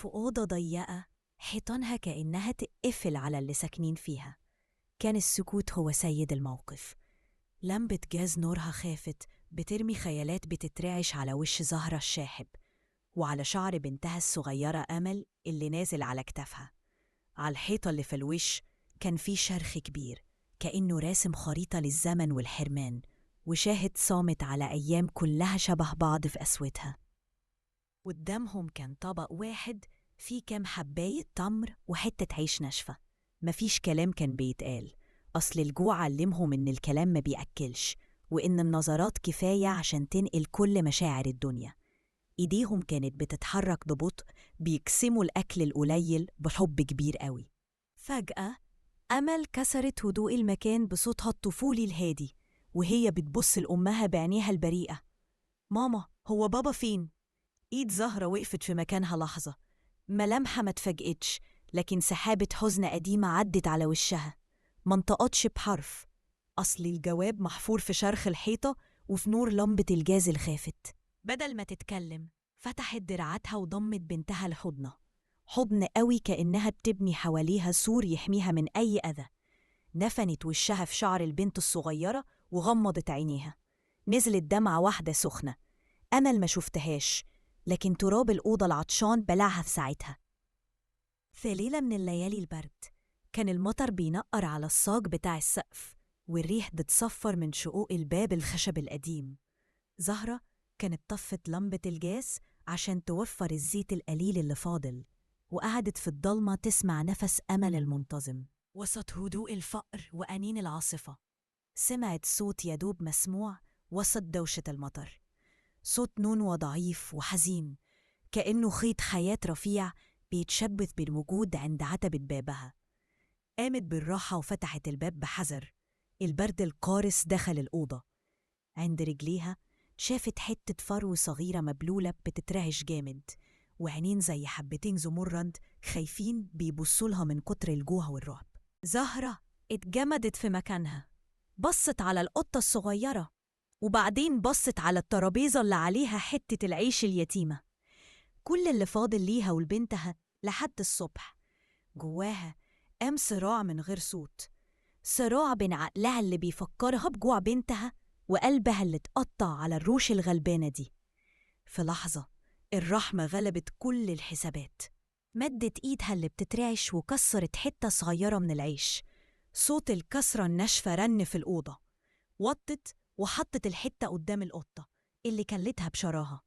في أوضة ضيقة حيطانها كأنها تقفل على اللي ساكنين فيها. كان السكوت هو سيد الموقف. لمبة جاز نورها خافت بترمي خيالات بتترعش على وش زهرة الشاحب وعلى شعر بنتها الصغيرة أمل اللي نازل على كتافها. على الحيطة اللي في الوش كان في شرخ كبير كأنه راسم خريطة للزمن والحرمان، وشاهد صامت على أيام كلها شبه بعض في قسوتها. قدامهم كان طبق واحد فيه كام حباية تمر وحتة عيش ناشفة. مفيش كلام كان بيتقال، أصل الجوع علمهم إن الكلام ما بيأكلش، وإن النظرات كفاية عشان تنقل كل مشاعر الدنيا. إيديهم كانت بتتحرك ببطء بيقسموا الأكل القليل بحب كبير قوي. فجأة أمل كسرت هدوء المكان بصوتها الطفولي الهادي وهي بتبص لأمها بعينيها البريئة. ماما، هو بابا فين؟ إيد زهرة وقفت في مكانها لحظة، ملامحها ما اتفاجئتش، لكن سحابة حزن قديمة عدت على وشها، ما انطقتش بحرف. أصل الجواب محفور في شرخ الحيطة وفي نور لمبة الجاز الخافت. بدل ما تتكلم فتحت دراعاتها وضمت بنتها لحضنها، حضن قوي كأنها بتبني حواليها سور يحميها من أي أذى. نفنت وشها في شعر البنت الصغيرة وغمضت عينيها. نزلت دمعة واحدة سخنة. أمل ما شفتهاش، لكن تراب الأوضة العطشان بلعها في ساعتها. في ليلة من الليالي البرد كان المطر بينقر على الصاج بتاع السقف والريح بتصفر من شقوق الباب الخشب القديم. زهرة كانت طفت لمبة الجاز عشان توفر الزيت القليل اللي فاضل، وقعدت في الضلمة تسمع نفس أمل المنتظم وسط هدوء الفقر وأنين العاصفة. سمعت صوت يدوب مسموع وسط دوشة المطر، صوت نون ضعيف وحزين كأنه خيط حياة رفيع بيتشبث بالوجود عند عتبة بابها. قامت بالراحة وفتحت الباب بحذر. البرد القارس دخل الأوضة. عند رجليها شافت حتة فرو صغيرة مبلولة بتترعش جامد، وعينين زي حبتين زمرد خايفين بيبصولها من كتر الجوع والرعب. زهرة اتجمدت في مكانها، بصت على القطة الصغيرة وبعدين بصت على الترابيزة اللي عليها حتة العيش اليتيمة. كل اللي فاضل ليها ولبنتها لحد الصبح. جواها قام صراع من غير صوت، صراع بين عقلها اللي بيفكرها بجوع بنتها وقلبها اللي اتقطع على الروش الغلبانة دي. في لحظة الرحمة غلبت كل الحسابات. مدت إيدها اللي بتترعش وكسرت حتة صغيرة من العيش. صوت الكسرة الناشفة رن في الأوضة. وطت وحطت الحتة قدام القطة اللي كلتها بشراهة.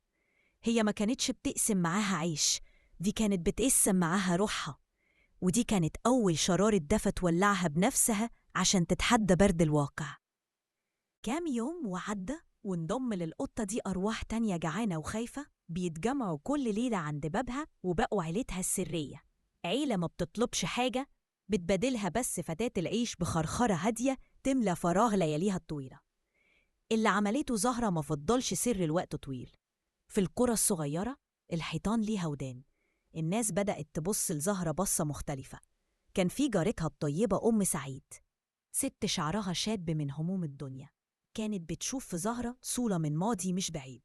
هي ما كانتش بتقسم معاها عيش، دي كانت بتقسم معاها روحها، ودي كانت أول شرارة دفى تولعها بنفسها عشان تتحدى برد الواقع. كام يوم وعدى وانضم للقطة دي أرواح تانية جعانة وخايفة بيتجمعوا كل ليلة عند بابها وبقوا عيلتها السرية. عيلة ما بتطلبش حاجة، بتبادلها بس فتاة العيش بخرخرة هادية تملى فراغ لياليها الطويلة. اللي عملته زهرة ما فضلش سر الوقت طويل. في القرى الصغيرة الحيطان ليها ودان، الناس بدأت تبص لزهرة بصة مختلفة. كان في جارتها الطيبة أم سعيد، ست شعرها شاب من هموم الدنيا، كانت بتشوف في زهرة صولة من ماضي مش بعيد.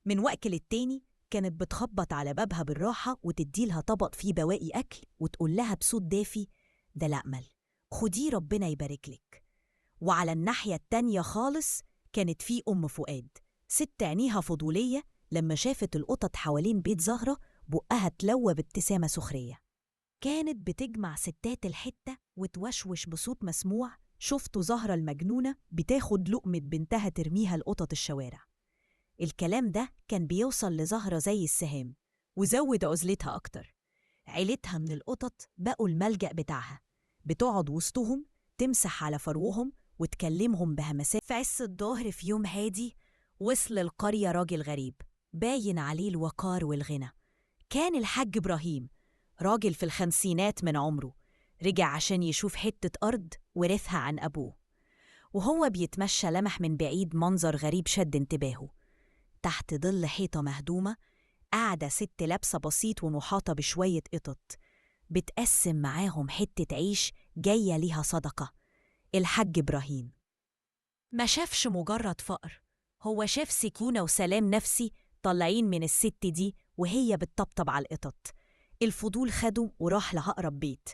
من وقت للتاني كانت بتخبط على بابها بالراحة وتديلها طبق فيه بواقي أكل وتقول لها بصوت دافي: ده لأمل، خديه ربنا يباركلك. وعلى الناحية التانية خالص كانت في أم فؤاد، ست عينيها فضولية لما شافت القطط حوالين بيت زهرة بقها تلوى بابتسامة سخرية. كانت بتجمع ستات الحتة وتوشوش بصوت مسموع: شفتوا زهرة المجنونة بتاخد لقمة بنتها ترميها لقطط الشوارع. الكلام ده كان بيوصل لزهرة زي السهام وزود عزلتها أكتر. عيلتها من القطط بقوا الملجأ بتاعها، بتقعد وسطهم تمسح على فروهم وتكلمهم بهمسات. في عز الظهر في يوم هادي وصل القرية راجل غريب باين عليه الوقار والغنى. كان الحاج إبراهيم، راجل في الخمسينات من عمره، رجع عشان يشوف حتة أرض ورثها عن أبوه. وهو بيتمشى لمح من بعيد منظر غريب شد انتباهه. تحت ظل حيطة مهدومة قاعدة ست لابسة بسيط ومحاطة بشوية قطط بتقسم معاهم حتة عيش جاية ليها صدقة. الحاج إبراهيم ما شافش مجرد فقر، هو شاف سكينة وسلام نفسي طالعين من الست دي وهي بتطبطب على القطط. الفضول خده وراح لأقرب بيت.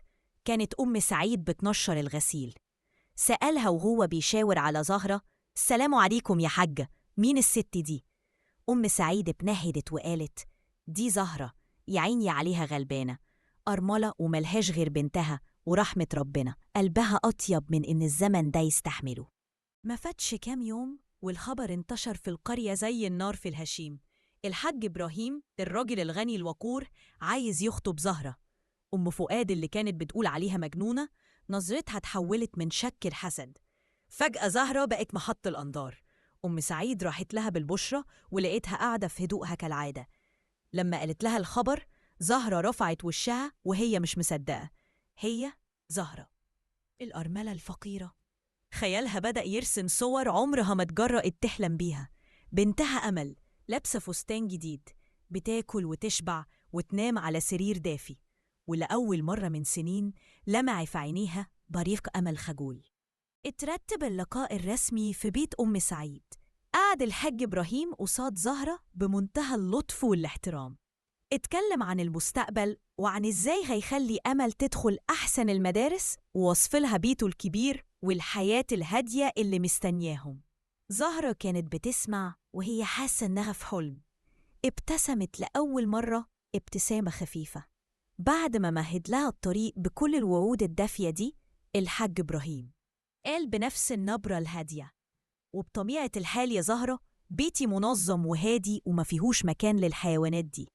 كانت أم سعيد بتنشر الغسيل. سألها وهو بيشاور على زهرة: السلام عليكم يا حاجة، مين الست دي؟ أم سعيد اتنهدت وقالت: دي زهرة، يا عيني عليها غلبانة، أرملة وملهاش غير بنتها، ورحمة ربنا قلبها أطيب من إن الزمن ده يستحمله. ما فاتش كام يوم والخبر انتشر في القرية زي النار في الهشيم. الحاج إبراهيم الراجل الغني الوقور عايز يخطب زهرة. أم فؤاد اللي كانت بتقول عليها مجنونة نظرتها اتحولت من شك لحسد. فجأة زهرة بقت محط الأنظار. أم سعيد راحت لها بالبشرة ولقيتها قاعدة في هدوءها كالعادة. لما قالت لها الخبر زهرة رفعت وشها وهي مش مصدقة. هي زهرة الأرملة الفقيرة. خيالها بدأ يرسم صور عمرها ما اتجرأت تحلم بيها. بنتها أمل لابسة فستان جديد، بتاكل وتشبع وتنام على سرير دافي، ولأول مرة من سنين لمع في عينيها بريق أمل خجول. اترتب اللقاء الرسمي في بيت أم سعيد. قعد الحاج إبراهيم قصاد زهرة بمنتهى اللطف والاحترام. اتكلم عن المستقبل وعن ازاي هيخلي أمل تدخل أحسن المدارس، ووصفلها بيته الكبير والحياة الهادية اللي مستنياهم. زهرة كانت بتسمع وهي حاسة إنها في حلم. ابتسمت لأول مرة ابتسامة خفيفة. بعد ما مهد لها الطريق بكل الوعود الدافية دي، الحاج إبراهيم قال بنفس النبرة الهادية: وبطبيعة الحال يا زهرة، بيتي منظم وهادي وما فيهوش مكان للحيوانات دي.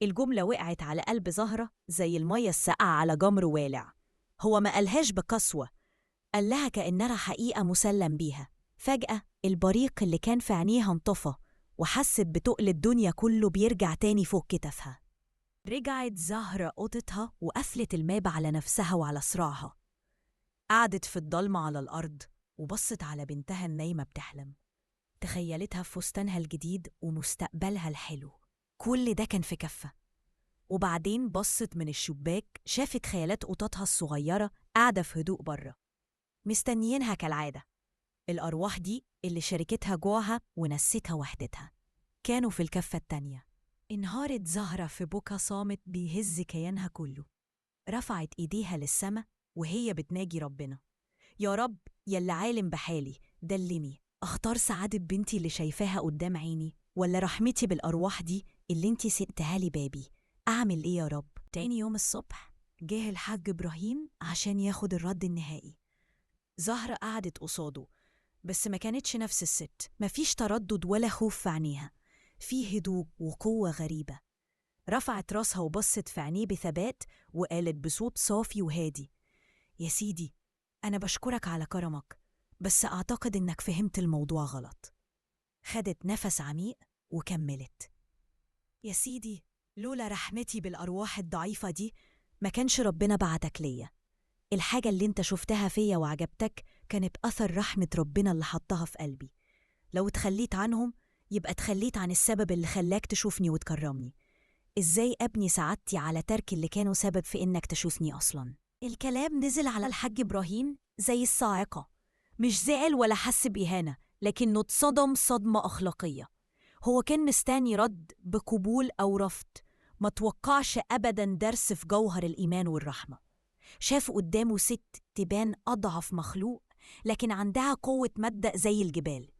الجملة وقعت على قلب زهرة زي المية الساقعة على جمر والع. هو ما قالهاش بقسوة، قال لها كأنها حقيقة مسلم بيها. فجأة البريق اللي كان في عينيها انطفى، وحست بتقل الدنيا كله بيرجع تاني فوق كتفها. رجعت زهرة أوضتها وقفلت الباب على نفسها وعلى صراعها. قعدت في الضلمة على الأرض وبصت على بنتها النايمة بتحلم. تخيلتها في فستانها الجديد ومستقبلها الحلو. كل ده كان في كفة. وبعدين بصت من الشباك، شافت خيالات قططها الصغيرة قاعدة في هدوء بره مستنيينها كالعادة. الأرواح دي اللي شاركتها جوعها ونستها وحدتها كانوا في الكفة التانية. انهارت زهرة في بكا صامت بيهز كيانها كله. رفعت إيديها للسما وهي بتناجي ربنا: يا رب يلي عالم بحالي، دلني أختار سعادة بنتي اللي شايفاها قدام عيني، ولا رحمتي بالأرواح دي اللي انتي سقتها لي بابي. أعمل إيه يا رب؟ تاني يوم الصبح جه الحاج إبراهيم عشان ياخد الرد النهائي. زهرة قعدت قصاده، بس ما كانتش نفس الست. مفيش تردد ولا خوف في عينيها، في هدوء وقوة غريبة. رفعت راسها وبصت في عينيه بثبات وقالت بصوت صافي وهادي: يا سيدي، أنا بشكرك على كرمك، بس أعتقد إنك فهمت الموضوع غلط. خدت نفس عميق وكملت: يا سيدي، لولا رحمتي بالأرواح الضعيفة دي ما كانش ربنا بعتك ليا. الحاجة اللي انت شفتها فيا وعجبتك كانت أثر رحمة ربنا اللي حطها في قلبي. لو اتخليت عنهم يبقى اتخليت عن السبب اللي خلاك تشوفني وتكرمني. ازاي أبني سعادتي على ترك اللي كانوا سبب في إنك تشوفني أصلاً؟ الكلام نزل على الحاج إبراهيم زي الصاعقة. مش زعل ولا حس بإهانة، لكنه اتصدم صدمة أخلاقية. هو كان مستني رد بقبول أو رفض. ما توقعش أبداً درس في جوهر الإيمان والرحمة. شاف قدامه ست تبان أضعف مخلوق، لكن عندها قوة مبدأ زي الجبال.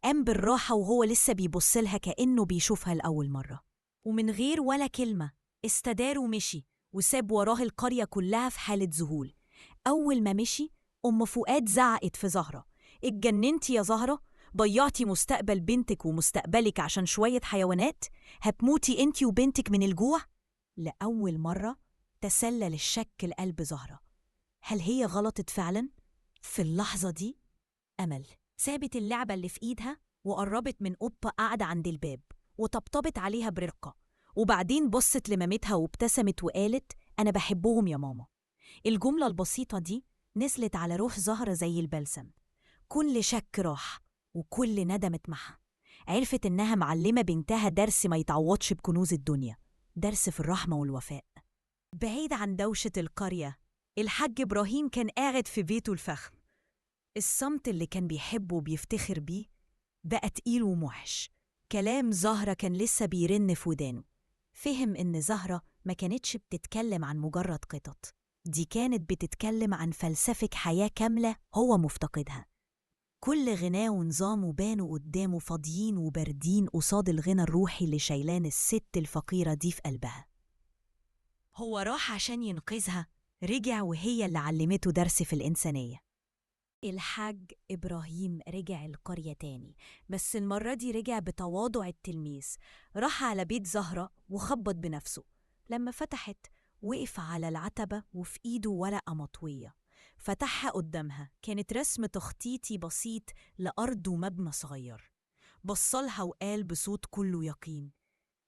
قام بالراحة وهو لسه بيبصلها كأنه بيشوفها لأول مرة، ومن غير ولا كلمة استدار ومشي وساب وراه القرية كلها في حالة ذهول. أول ما مشي أم فؤاد زعقت في زهرة: اتجننتي يا زهرة؟ ضيعتي مستقبل بنتك ومستقبلك عشان شوية حيوانات؟ هتموتي انتي وبنتك من الجوع؟ لأول مرة تسلل الشك لقلب زهرة. هل هي غلطت فعلا؟ في اللحظة دي أمل سابت اللعبة اللي في إيدها وقربت من قبة قاعدة عند الباب وطبطبت عليها برقة، وبعدين بصت لمامتها وابتسمت وقالت: أنا بحبهم يا ماما. الجملة البسيطة دي نزلت على روح زهرة زي البلسم. كل شك راح وكل ندم اتمحى. عرفت إنها معلمة بنتها درس ما يتعوضش بكنوز الدنيا، درس في الرحمة والوفاء. بعيد عن دوشة القرية، الحاج إبراهيم كان قاعد في بيته الفخم. الصمت اللي كان بيحبه وبيفتخر بيه بقى تقيل وموحش. كلام زهرة كان لسه بيرن في ودانه. فهم إن زهرة ما كانتش بتتكلم عن مجرد قطط، دي كانت بتتكلم عن فلسفة حياة كاملة هو مفتقدها. كل غناه ونظامه بانوا قدامه فاضيين وباردين قصاد الغنى الروحي اللي شايلان الست الفقيرة دي في قلبها. هو راح عشان ينقذها، رجع وهي اللي علمته درس في الإنسانية. الحاج إبراهيم رجع القرية تاني، بس المرة دي رجع بتواضع التلميذ. راح على بيت زهرة وخبط بنفسه. لما فتحت وقف على العتبة وفي إيده ورقة مطوية. فتحها قدامها، كانت رسم تخطيطي بسيط لأرض ومبنى صغير. بصلها وقال بصوت كله يقين: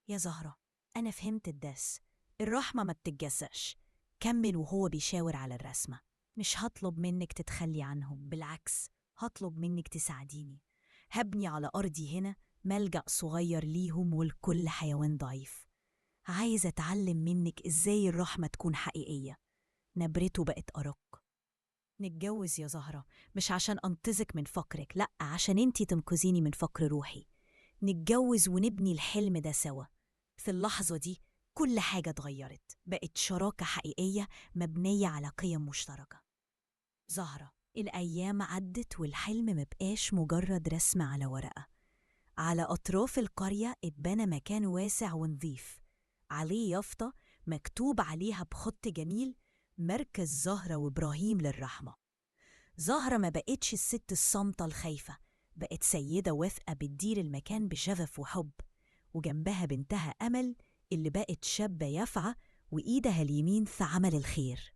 يا زهرة، أنا فهمت الدرس. الرحمة ما بتتجزأش. كمل وهو بيشاور على الرسمة: مش هطلب منك تتخلي عنهم، بالعكس هطلب منك تساعديني. هبني على أرضي هنا ملجأ صغير ليهم ولكل حيوان ضعيف. عايز أتعلم منك إزاي الرحمة تكون حقيقية. نبرته بقت أرق: نتجوز يا زهرة، مش عشان أنقذك من فقرك، لأ، عشان انتي تنقذيني من فقر روحي. نتجوز ونبني الحلم ده سوا. في اللحظة دي كل حاجة اتغيرت، بقت شراكة حقيقية مبنية على قيم مشتركة. زهرة، الأيام عدت والحلم مبقاش مجرد رسم على ورقة. على أطراف القرية اتبنى مكان واسع ونظيف، عليه يافطة مكتوب عليها بخط جميل: مركز زهرة وإبراهيم للرحمة. زهرة ما بقتش الست الصامتة الخايفة، بقت سيدة واثقة بتدير المكان بشغف وحب. وجنبها بنتها أمل اللي بقت شابة يافعة وإيدها اليمين في عمل الخير.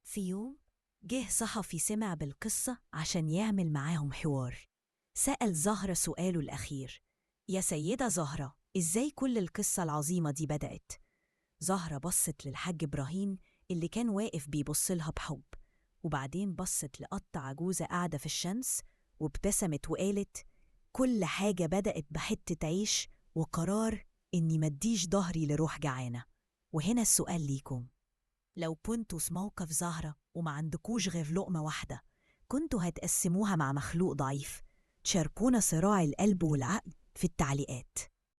في يوم جه صحفي سمع بالقصة عشان يعمل معاهم حوار. سأل زهرة سؤاله الأخير: يا سيدة زهرة، إزاي كل القصة العظيمة دي بدأت؟ زهرة بصت للحاج إبراهيم اللي كان واقف بيبصلها بحب، وبعدين بصت لقطة عجوزة قاعدة في الشمس وابتسمت وقالت: كل حاجة بدأت بحتة عيش وقرار إني مديش ظهري لروح جعانة. وهنا السؤال ليكم: لو كنتوا في موقف زهرة وما عندكوش غير لقمة واحدة، كنتوا هتقسموها مع مخلوق ضعيف؟ تشاركونا صراع القلب والعقل في التعليقات.